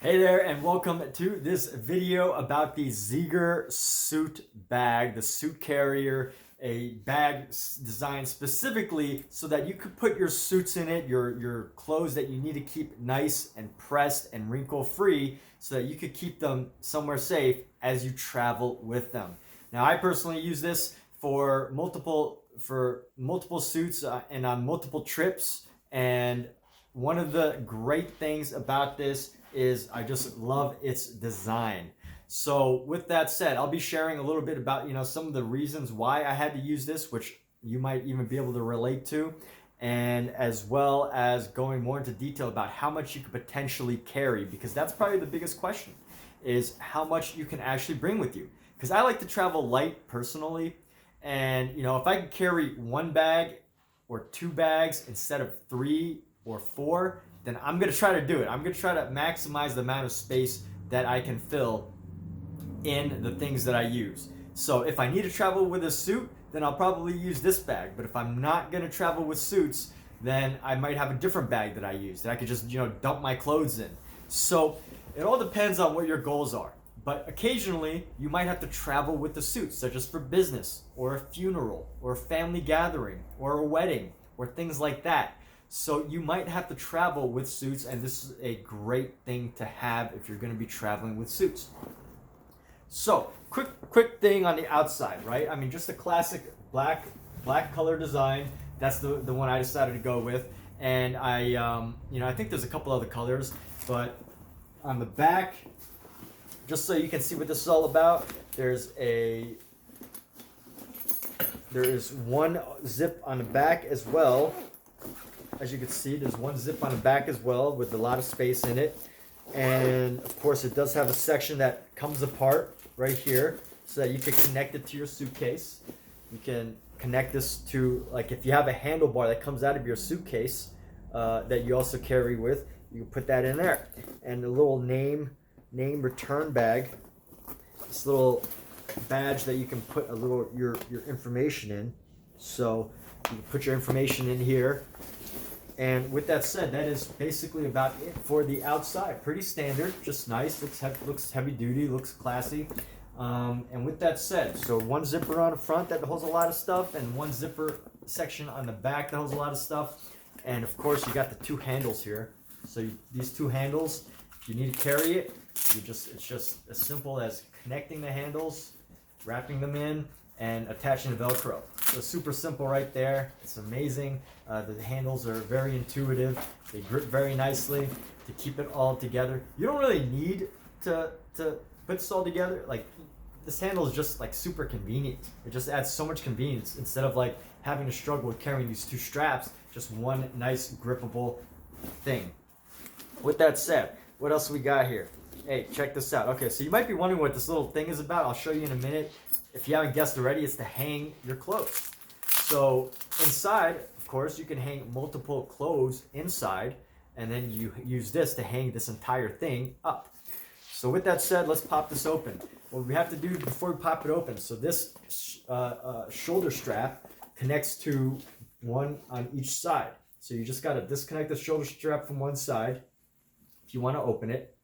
Hey there, and welcome to this video about the ZEGUR suit bag, the suit carrier, a bag designed specifically so that you could put your suits in it, your clothes that you need to keep nice and pressed and wrinkle free so that you could keep them somewhere safe as you travel with them. Now, I personally use this for multiple suits and on multiple trips, and one of the great things about this is I just love its design. So with that said, I'll be sharing a little bit about some of the reasons why I had to use this, which you might even be able to relate to, and as well as going more into detail about how much you could potentially carry, because that's probably the biggest question, is how much you can actually bring with you. Because I like to travel light personally, and if I could carry one bag or two bags instead of three or four, then I'm going to try to do it. I'm going to try to maximize the amount of space that I can fill in the things that I use. So if I need to travel with a suit, then I'll probably use this bag. But if I'm not going to travel with suits, then I might have a different bag that I use that I could just dump my clothes in. So it all depends on what your goals are. But occasionally you might have to travel with the suits, such as for business or a funeral or a family gathering or a wedding or things like that. So you might have to travel with suits, and this is a great thing to have if you're going to be traveling with suits. So quick thing on the outside, right? I mean, just a classic black color design. That's the one I decided to go with, and I think there's a couple other colors, but on the back, just so you can see what this is all about, there is one zip on the back as well. As you can see, there's one zip on the back as well with a lot of space in it. And of course, it does have a section that comes apart right here so that you can connect it to your suitcase. You can connect this to, like, if you have a handlebar that comes out of your suitcase that you also carry with, you can put that in there. And a little name return bag, this little badge that you can put your information in. So you can put your information in here. And with that said, that is basically about it for the outside. Pretty standard, just nice. Looks heavy duty, looks classy. And with that said, so one zipper on the front that holds a lot of stuff, and one zipper section on the back that holds a lot of stuff. And of course, you got the two handles here. So these two handles, if you need to carry it, it's just as simple as connecting the handles, wrapping them in, and attaching the Velcro. So super simple right there. It's amazing. The handles are very intuitive. They grip very nicely to keep it all together. You don't really need to put this all together. Like, this handle is just like super convenient. It just adds so much convenience instead of like having to struggle with carrying these two straps. Just one nice grippable thing. With that said, what else we got here? Hey, check this out. Okay, so you might be wondering what this little thing is about. I'll show you in a minute. If you haven't guessed already, it's to hang your clothes. So inside, of course, you can hang multiple clothes inside, and then you use this to hang this entire thing up. So with that said, let's pop this open. What we have to do before we pop it open, so this shoulder strap connects to one on each side. So you just got to disconnect the shoulder strap from one side if you want to open it.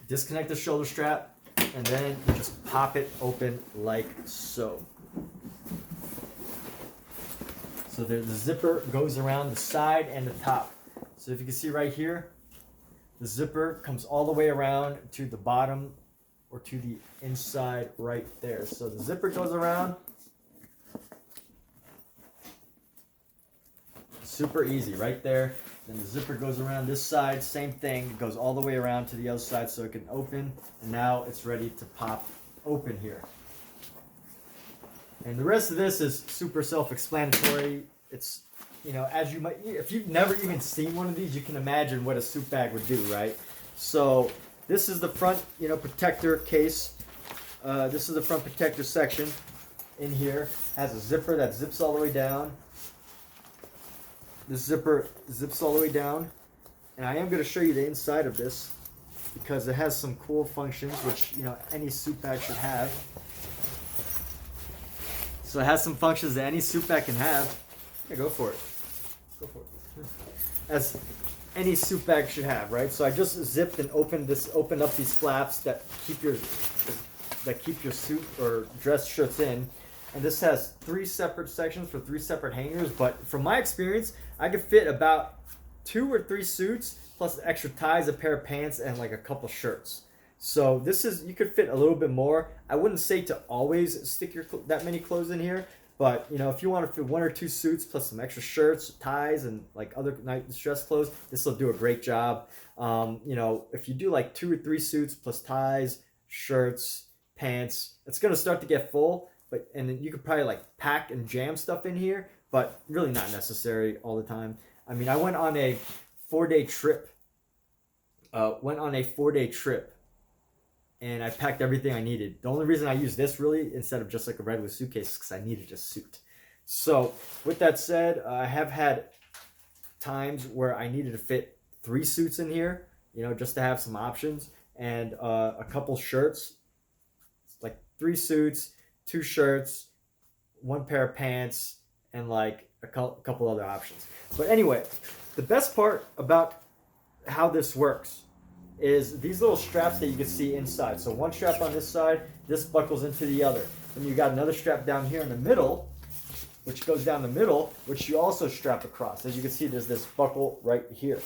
Disconnect the shoulder strap, and then you just pop it open like so. So the zipper goes around the side and the top. So if you can see right here, the zipper comes all the way around to the bottom or to the inside right there. So the zipper goes around. Super easy right there. Then the zipper goes around this side, same thing. It goes all the way around to the other side so it can open. And now it's ready to pop open here. And the rest of this is super self-explanatory. It's, as you might, if you've never even seen one of these, you can imagine what a suit bag would do, right? So this is the front, protector case. This is the front protector section in here. Has a zipper that zips all the way down. This zipper zips all the way down, and I am going to show you the inside of this because it has some cool functions which any suit bag should have. So it has some functions that any suit bag can have. Yeah, go for it. Go for it. As any suit bag should have, right? So I just zipped and opened up these flaps that keep your suit or dress shirts in. And this has 3 separate sections for 3 separate hangers. But from my experience, I could fit about 2 or 3 suits plus extra ties, a pair of pants, and like a couple shirts. So you could fit a little bit more. I wouldn't say to always stick that many clothes in here, but if you want to fit 1 or 2 suits plus some extra shirts, ties, and like other night dress clothes, this will do a great job. If you do like 2 or 3 suits plus ties, shirts, pants, it's gonna start to get full. And then you could probably like pack and jam stuff in here, but really not necessary all the time. I mean, I went on a 4-day trip. And I packed everything I needed. The only reason I used this really instead of just like a regular suitcase is because I needed a suit. So with that said, I have had times where I needed to fit 3 suits in here, just to have some options, and a couple shirts. It's like 3 suits, 2 shirts, 1 pair of pants, and like a couple other options. But anyway, the best part about how this works is these little straps that you can see inside. So 1 strap on this side, this buckles into the other. And you got another strap down here in the middle, which goes down the middle, which you also strap across. As you can see, there's this buckle right here.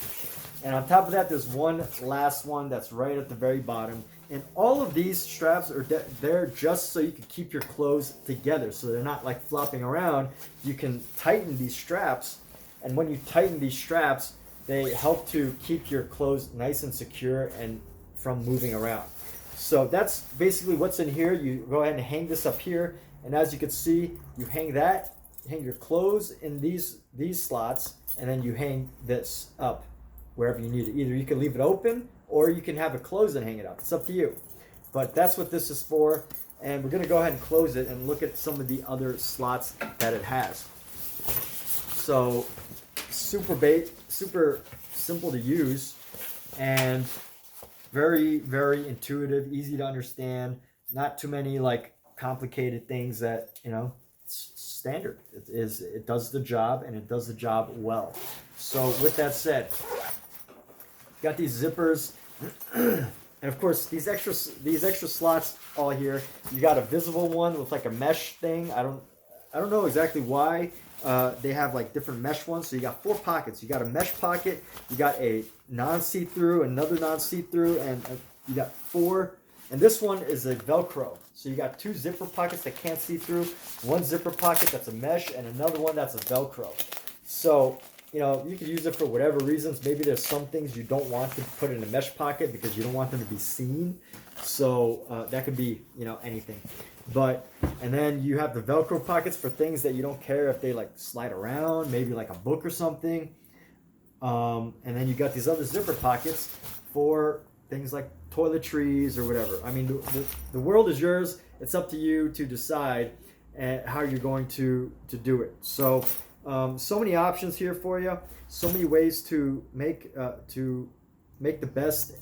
And on top of that, there's one last one that's right at the very bottom. And all of these straps are there just so you can keep your clothes together, so they're not like flopping around. You can tighten these straps, and when you tighten these straps, they help to keep your clothes nice and secure and from moving around. So that's basically what's in here. You go ahead and hang this up here, and as you can see, you hang your clothes in these slots, and then you hang this up wherever you need it. Either you can leave it open, or you can have it closed and hang it up. It's up to you. But that's what this is for, and we're gonna go ahead and close it and look at some of the other slots that it has. So super simple to use, and very, very intuitive, easy to understand. Not too many like complicated things that it's standard. It does the job, and it does the job well. So with that said, got these zippers, and of course these extra slots all here. You got a visible one with like a mesh thing. I don't know exactly why. They have like different mesh ones. So you got 4 pockets. You got a mesh pocket, you got a non-see-through, another non-see-through, and you got 4. And this one is a Velcro. So you got 2 zipper pockets that can't see through, 1 zipper pocket that's a mesh, and another one that's a Velcro. So you could use it for whatever reasons. Maybe there's some things you don't want to put in a mesh pocket because you don't want them to be seen. So that could be anything. And then you have the Velcro pockets for things that you don't care if they like slide around, maybe like a book or something. And then you got these other zipper pockets for things like toiletries or whatever. I mean, the world is yours. It's up to you to decide how you're going to do it. So so many options here for you. So many ways to make the best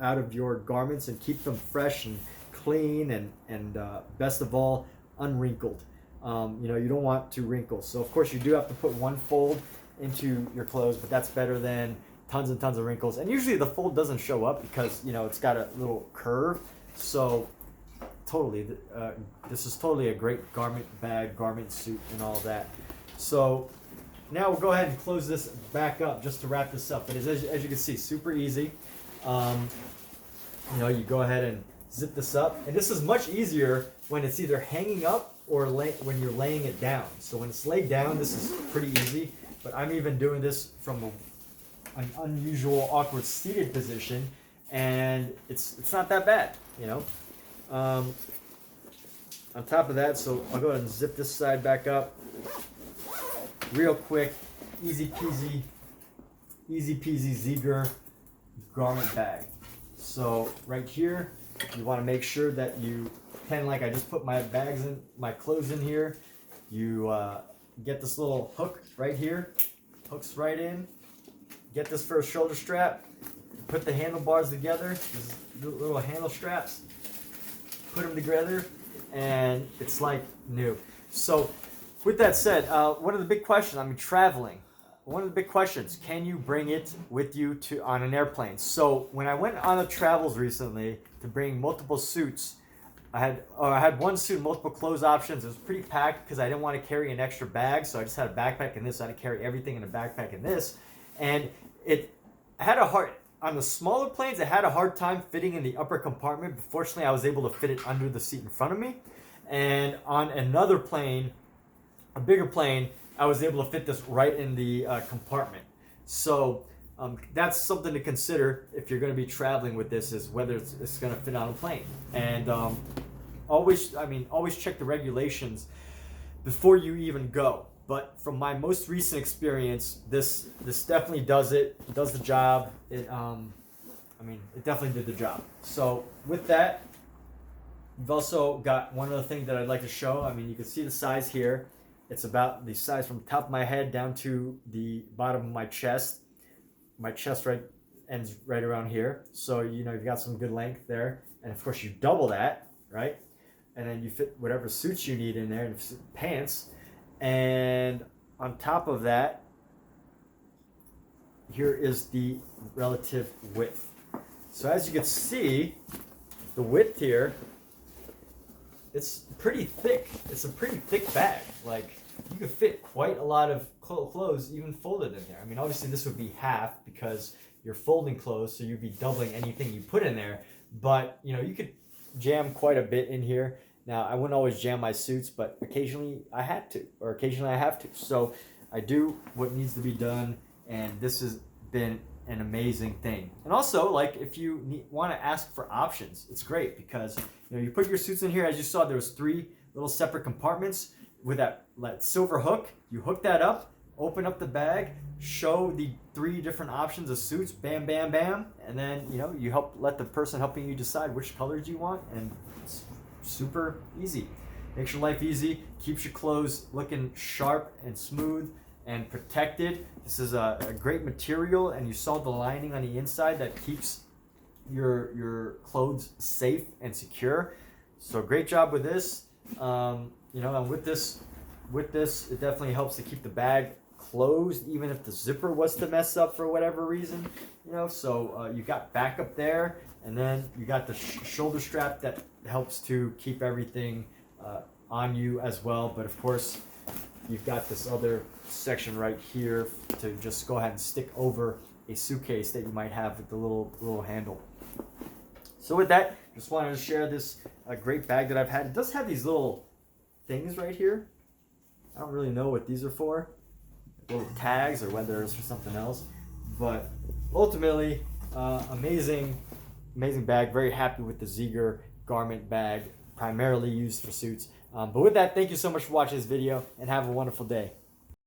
out of your garments and keep them fresh and clean and best of all, unwrinkled. You don't want to wrinkle. So of course you do have to put 1 fold into your clothes, but that's better than tons and tons of wrinkles. And usually the fold doesn't show up because it's got a little curve. So totally, this is totally a great garment bag, garment suit, and all that. So now we'll go ahead and close this back up just to wrap this up. But as you can see, super easy. You go ahead and zip this up, and this is much easier when it's either hanging up or when you're laying it down. So when it's laid down, this is pretty easy. But I'm even doing this from an unusual, awkward seated position, and it's not that bad. On top of that, so I'll go ahead and zip this side back up. Real quick, easy peasy ZEGUR garment bag. So right here, you want to make sure that you pretend like I just put my clothes in here. You get this little hook right here, hooks right in. Get this for a shoulder strap. Put the handlebars together, these little handle straps. Put them together, and it's like new. So with that said, one of the big questions, traveling. one of the big questions, can you bring it with you to on an airplane? So when I went on the travels recently to bring multiple suits, I had one suit, multiple clothes options. It was pretty packed because I didn't want to carry an extra bag, so I just had a backpack in this. So I had to carry everything in a backpack in this, and it had a hard on the smaller planes. It had a hard time fitting in the upper compartment, but fortunately, I was able to fit it under the seat in front of me. And on another plane, a bigger plane, I was able to fit this right in the compartment. So that's something to consider if you're going to be traveling with this, is whether it's going to fit on a plane. And always check the regulations before you even go. But from my most recent experience, this definitely does the job. It definitely did the job. So with that, you've also got one other thing that I'd like to show. I mean, you can see the size here. It's about the size from the top of my head down to the bottom of my chest. My chest ends right around here. So, you've got some good length there. And of course you double that, right? And then you fit whatever suits you need in there, and pants. And on top of that, here is the relative width. So as you can see, the width here, it's pretty thick. It's a pretty thick bag. Like, you could fit quite a lot of clothes even folded in there. I mean, obviously this would be half because you're folding clothes, so you'd be doubling anything you put in there. But, you could jam quite a bit in here. Now, I wouldn't always jam my suits, but occasionally I had to, or occasionally I have to. So I do what needs to be done, and this has been an amazing thing. And also, like, if you want to ask for options, it's great because you put your suits in here. As you saw, there was 3 little separate compartments with that silver hook. You hook that up, open up the bag, show the 3 different options of suits, bam, bam, bam, and then you let the person helping you decide which colors you want, and it's super easy. Makes your life easy, keeps your clothes looking sharp and smooth and protected. This is a great material, and you saw the lining on the inside that keeps your clothes safe and secure. So great job with this. And with this, it definitely helps to keep the bag closed, even if the zipper was to mess up for whatever reason. So you got backup there, and then you got the shoulder strap that helps to keep everything on you as well. But of course, you've got this other section right here to just go ahead and stick over a suitcase that you might have with the little handle. So with that, just wanted to share this great bag that I've had. It does have these little things right here. I don't really know what these are for, little tags, or whether it's for something else. But ultimately, amazing bag. Very happy with the ZEGUR garment bag, primarily used for suits. But with that, thank you so much for watching this video, and have a wonderful day.